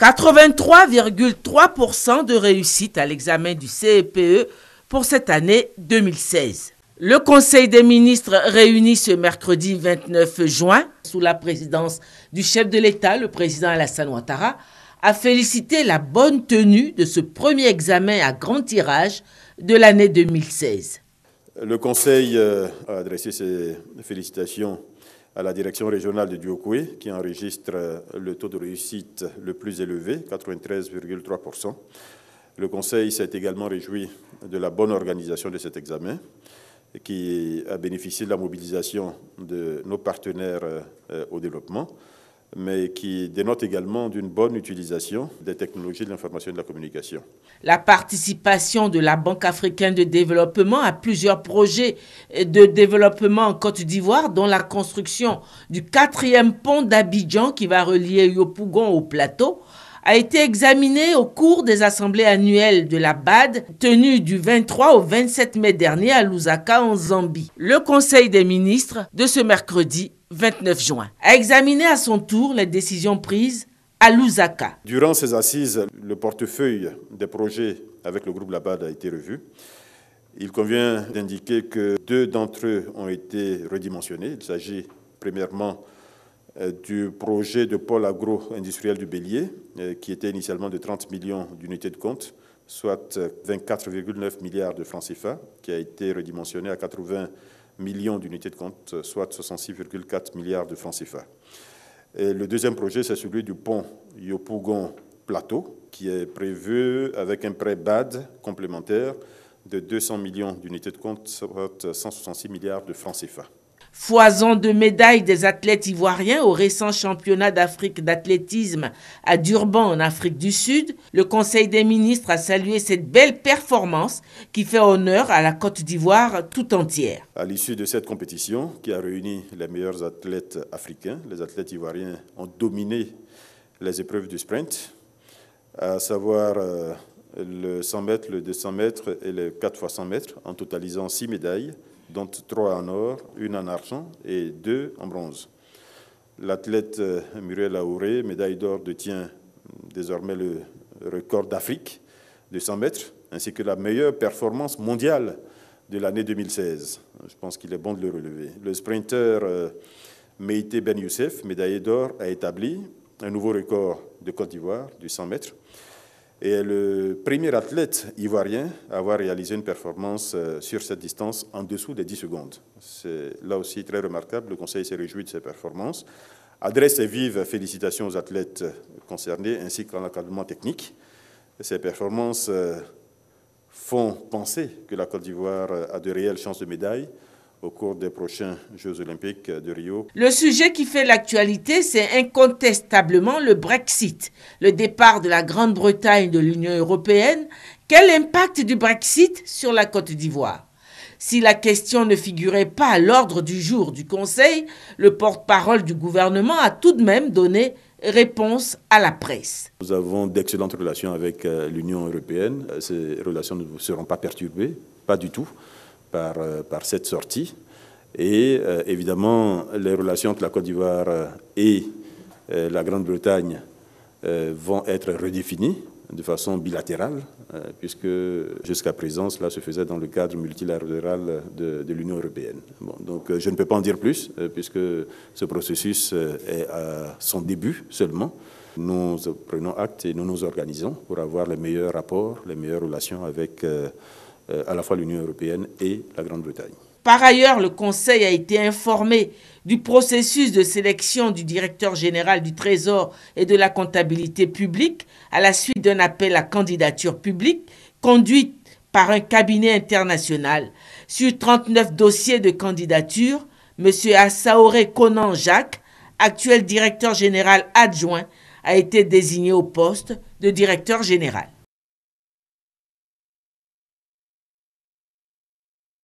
83,3% de réussite à l'examen du CEPE pour cette année 2016. Le Conseil des ministres réuni ce mercredi 29 juin, sous la présidence du chef de l'État, le président Alassane Ouattara, a félicité la bonne tenue de ce premier examen à grand tirage de l'année 2016. Le Conseil a adressé ses félicitations à la direction régionale de Diokoué, qui enregistre le taux de réussite le plus élevé, 93,3%. Le Conseil s'est également réjoui de la bonne organisation de cet examen, qui a bénéficié de la mobilisation de nos partenaires au développement, mais qui dénote également d'une bonne utilisation des technologies de l'information et de la communication. La participation de la Banque africaine de développement à plusieurs projets de développement en Côte d'Ivoire, dont la construction du 4e pont d'Abidjan qui va relier Yopougon au plateau, a été examinée au cours des assemblées annuelles de la BAD, tenues du 23 au 27 mai dernier à Lusaka, en Zambie. Le Conseil des ministres de ce mercredi 29 juin a examiné à son tour les décisions prises à Lusaka. Durant ces assises, le portefeuille des projets avec le groupe BAD a été revu. Il convient d'indiquer que 2 d'entre eux ont été redimensionnés. Il s'agit premièrement du projet de pôle agro-industriel du Bélier, qui était initialement de 30 millions d'unités de compte, soit 24,9 milliards de francs CFA, qui a été redimensionné à 80 millions d'unités de compte, soit 66,4 milliards de francs CFA. Et le deuxième projet, c'est celui du pont Yopougon-Plateau, qui est prévu avec un prêt BAD complémentaire de 200 millions d'unités de compte, soit 166 milliards de francs CFA. Foison de médailles des athlètes ivoiriens au récent championnat d'Afrique d'athlétisme à Durban en Afrique du Sud, le Conseil des ministres a salué cette belle performance qui fait honneur à la Côte d'Ivoire tout entière. À l'issue de cette compétition qui a réuni les meilleurs athlètes africains, les athlètes ivoiriens ont dominé les épreuves du sprint, à savoir le 100 mètres, le 200 mètres et le 4 x 100 mètres, en totalisant 6 médailles, dont 3 en or, 1 en argent et 2 en bronze. L'athlète Muriel Aouré, médaille d'or, détient désormais le record d'Afrique de 100 mètres, ainsi que la meilleure performance mondiale de l'année 2016. Je pense qu'il est bon de le relever. Le sprinter Meïté Ben Youssef, médaillé d'or, a établi un nouveau record de Côte d'Ivoire du 100 mètres, et est le premier athlète ivoirien à avoir réalisé une performance sur cette distance en dessous des 10 secondes. C'est là aussi très remarquable. Le Conseil s'est réjoui de ces performances, adresse ses vives félicitations aux athlètes concernés ainsi qu'à l'encadrement technique. Ces performances font penser que la Côte d'Ivoire a de réelles chances de médaille au cours des prochains Jeux olympiques de Rio. Le sujet qui fait l'actualité, c'est incontestablement le Brexit, le départ de la Grande-Bretagne de l'Union européenne. Quel impact du Brexit sur la Côte d'Ivoire? Si la question ne figurait pas à l'ordre du jour du Conseil, le porte-parole du gouvernement a tout de même donné réponse à la presse. Nous avons d'excellentes relations avec l'Union européenne. Ces relations ne seront pas perturbées, pas du tout, par cette sortie. Et évidemment, les relations entre la Côte d'Ivoire et la Grande-Bretagne vont être redéfinies de façon bilatérale, puisque jusqu'à présent, cela se faisait dans le cadre multilatéral de l'Union européenne. Bon, donc je ne peux pas en dire plus, puisque ce processus est à son début seulement. Nous prenons acte et nous nous organisons pour avoir les meilleurs rapports, les meilleures relations avec à la fois l'Union européenne et la Grande-Bretagne. Par ailleurs, le Conseil a été informé du processus de sélection du directeur général du Trésor et de la comptabilité publique à la suite d'un appel à candidature publique conduit par un cabinet international. Sur 39 dossiers de candidature, M. Assaoré Conan Jacques, actuel directeur général adjoint, a été désigné au poste de directeur général.